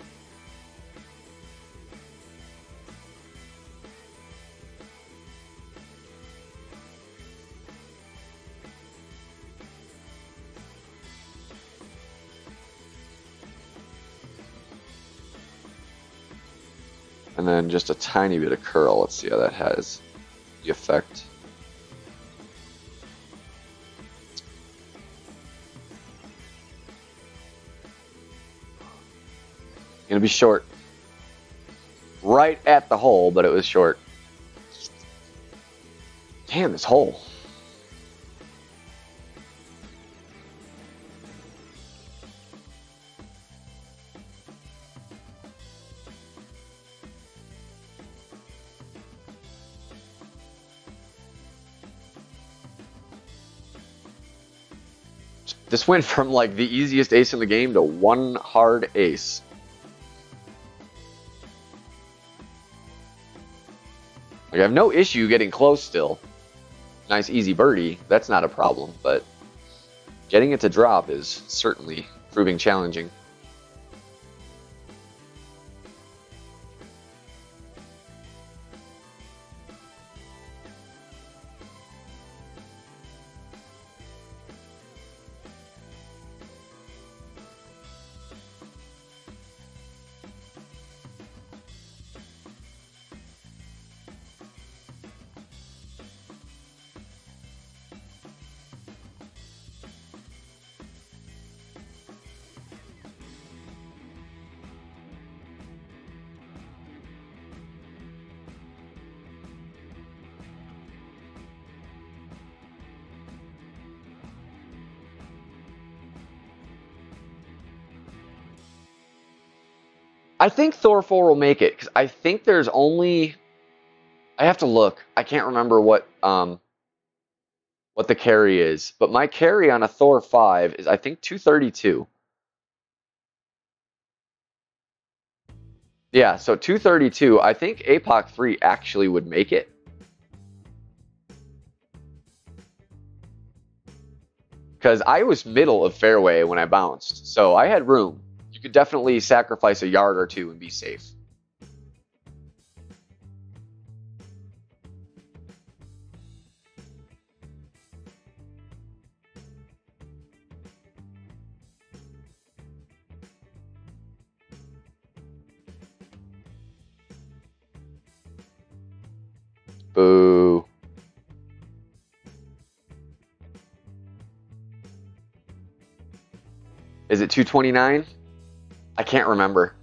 And then just a tiny bit of curl. Let's see how that has the effect. Gonna be short. Right at the hole, but it was short. Damn, this hole. This went from like the easiest ace in the game to one hard ace. Like, I have no issue getting close still. Nice easy birdie, that's not a problem, but getting it to drop is certainly proving challenging. I think Thor 4 will make it, because I think there's only... I have to look. I can't remember what the carry is, but my carry on a Thor 5 is, I think, 232. Yeah, so 232. I think APOC 3 actually would make it. Because I was middle of fairway when I bounced, so I had room. You could definitely sacrifice a yard or two and be safe. Boo. Is it 229? I can't remember.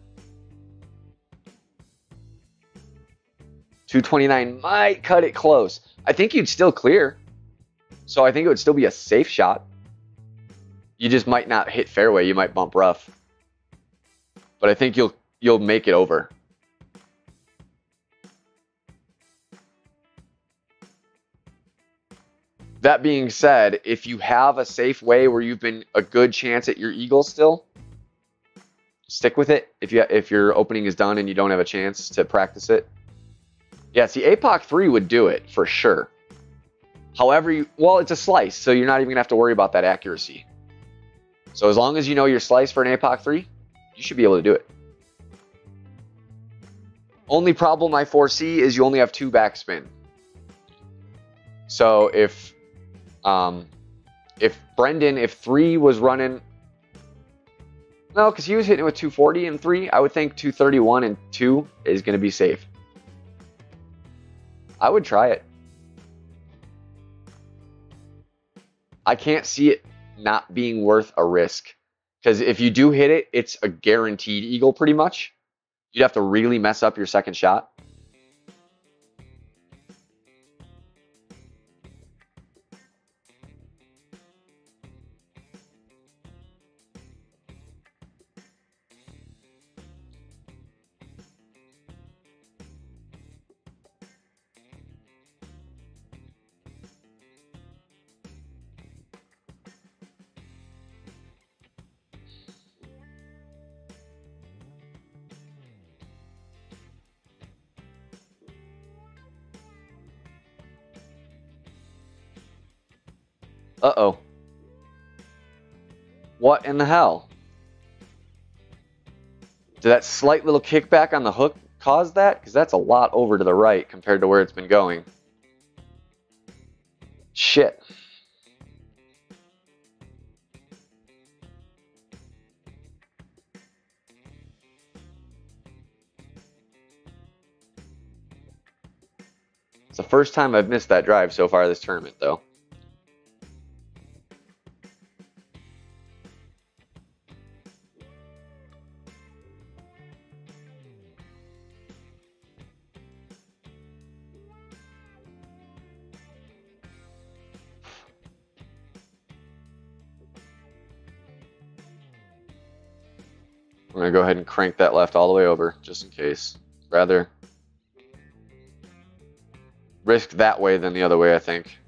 229 might cut it close. I think you'd still clear. So I think it would still be a safe shot. You just might not hit fairway. You might bump rough. But I think you'll make it over. That being said, if you have a safe way where you've been a good chance at your eagle still, stick with it. If your opening is done and you don't have a chance to practice it. Yeah, see, APOC 3 would do it for sure. However, well, it's a slice, so you're not even going to have to worry about that accuracy. So as long as you know your slice for an APOC 3, you should be able to do it. Only problem I foresee is you only have 2 backspin. So if Brendan, if 3 was running, no, because he was hitting it with 240 and 3, I would think 231 and 2 is going to be safe. I would try it. I can't see it not being worth a risk. Because if you do hit it, it's a guaranteed eagle pretty much. You'd have to really mess up your second shot. Uh-oh. What in the hell? Did that slight little kickback on the hook cause that? Because that's a lot over to the right compared to where it's been going. Shit. It's the first time I've missed that drive so far this tournament, though. I'm going to go ahead and crank that left all the way over, just in case. Rather risk that way than the other way, I think.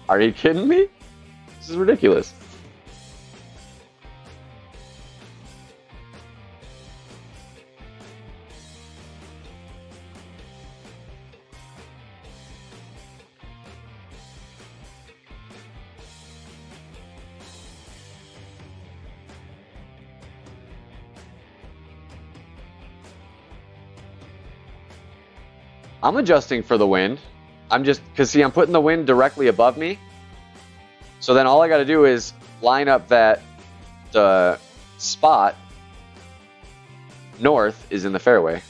Are you kidding me? This is ridiculous. I'm adjusting for the wind. I'm just, because see, I'm putting the wind directly above me. So then all I got to do is line up that the spot north is in the fairway.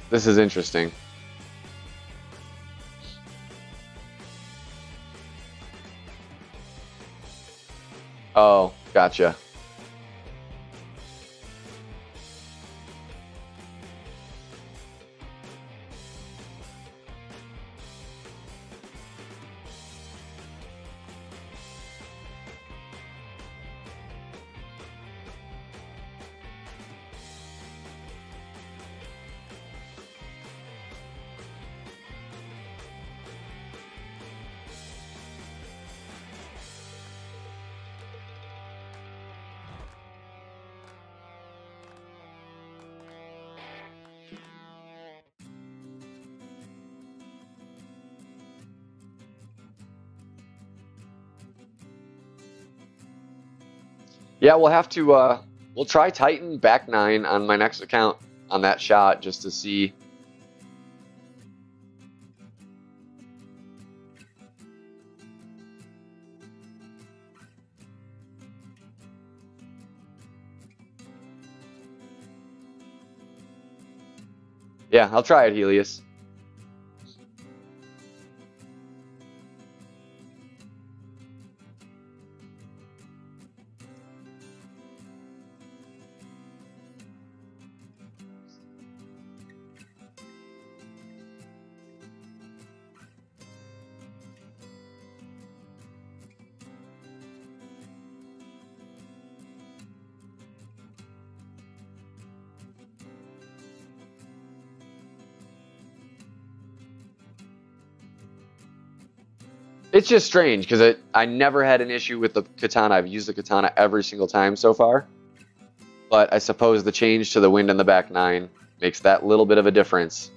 This is interesting. Oh, gotcha. Yeah, we'll have to, we'll try Titan back 9 on my next account on that shot just to see. Yeah, I'll try it, Helios. It's just strange because I never had an issue with the katana. I've used the katana every single time so far. But I suppose the change to the wind in the back 9 makes that little bit of a difference.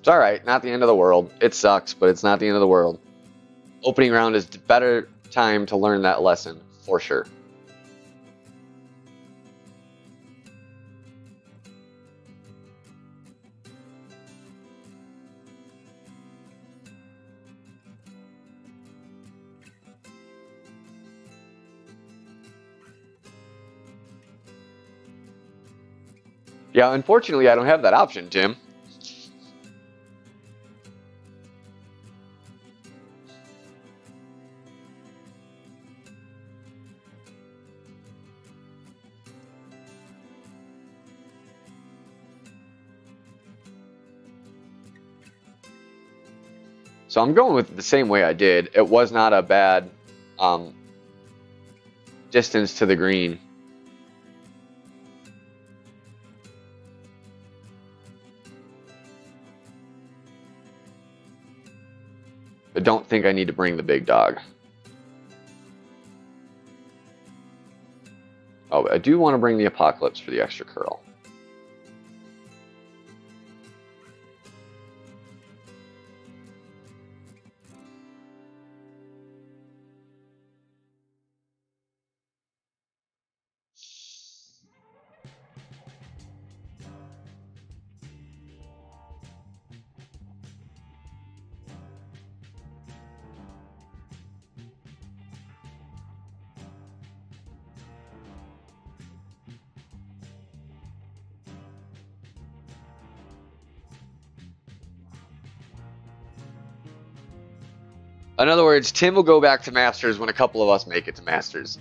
It's all right. Not the end of the world. It sucks, but it's not the end of the world. Opening round is the better time to learn that lesson, for sure. Yeah, unfortunately, I don't have that option, Tim. So I'm going with it the same way I did. It was not a bad distance to the green. But don't think I need to bring the big dog. Oh, I do want to bring the Apocalypse for the extra curl. In other words, Tim will go back to Masters when a couple of us make it to Masters.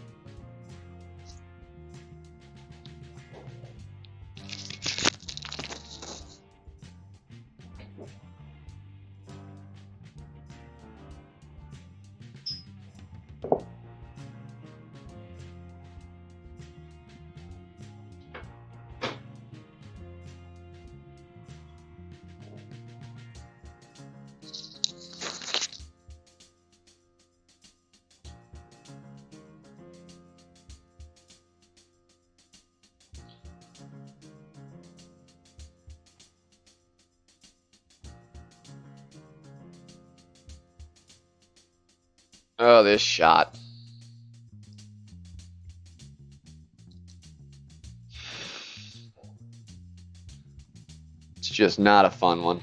Oh, this shot. It's just not a fun one.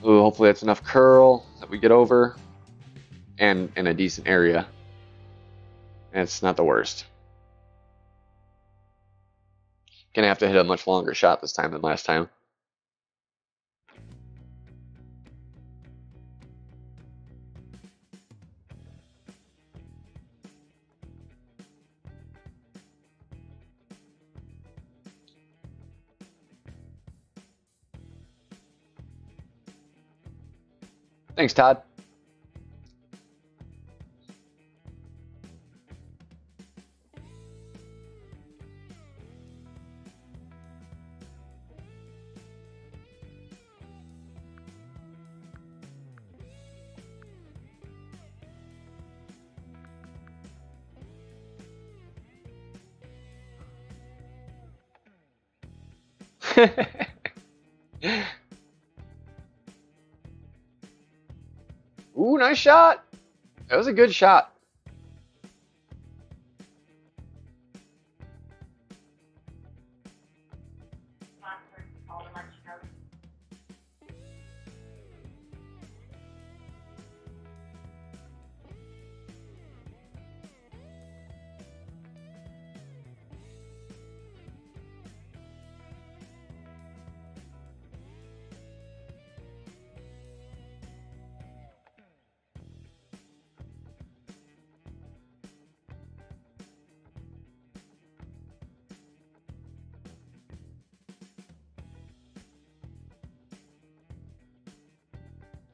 Ooh, hopefully that's enough curl that we get over and in a decent area. And it's not the worst. Gonna have to hit a much longer shot this time than last time. Thanks, Todd. Ooh, nice shot. That was a good shot.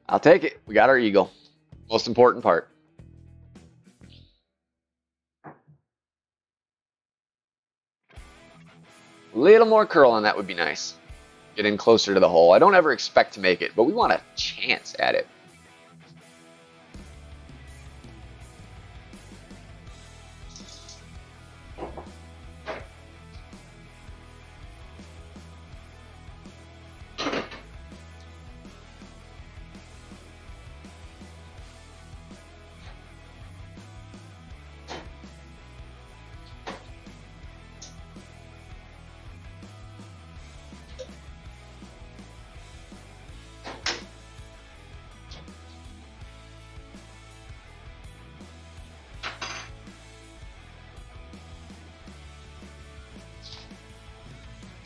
I'll take it. We got our eagle. Most important part. little more curl on that would be nice. Get in closer to the hole. I don't ever expect to make it, but we want a chance at it.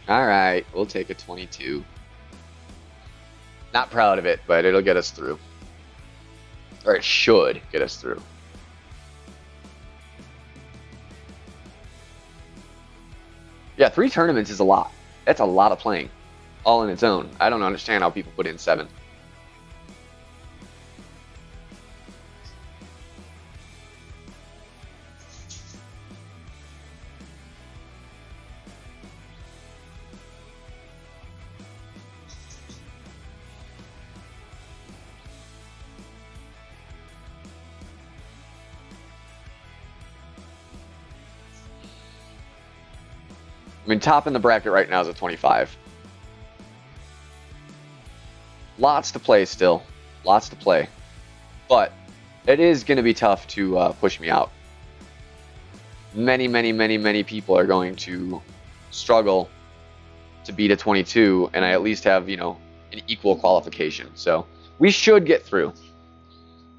All right, we'll take a 22. Not proud of it, but it'll get us through. Or it should get us through. Yeah, 3 tournaments is a lot. That's a lot of playing, all in its own. I don't understand how people put in 7. I mean, top in the bracket right now is a 25. Lots to play still. Lots to play. But it is going to be tough to push me out. Many people are going to struggle to beat a 22, and I at least have, you know, an equal qualification. So we should get through.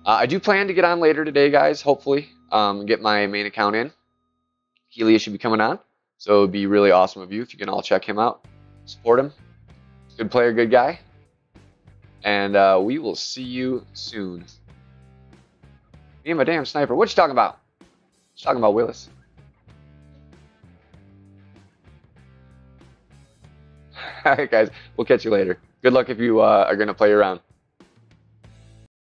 I do plan to get on later today, guys, hopefully. Get my main account in. Helia should be coming on. So it would be really awesome of you if you can all check him out, support him. Good player, good guy. And we will see you soon. Me and my damn sniper. What you talking about? Just talking about Willis. All right, guys. We'll catch you later. Good luck if you are going to play around.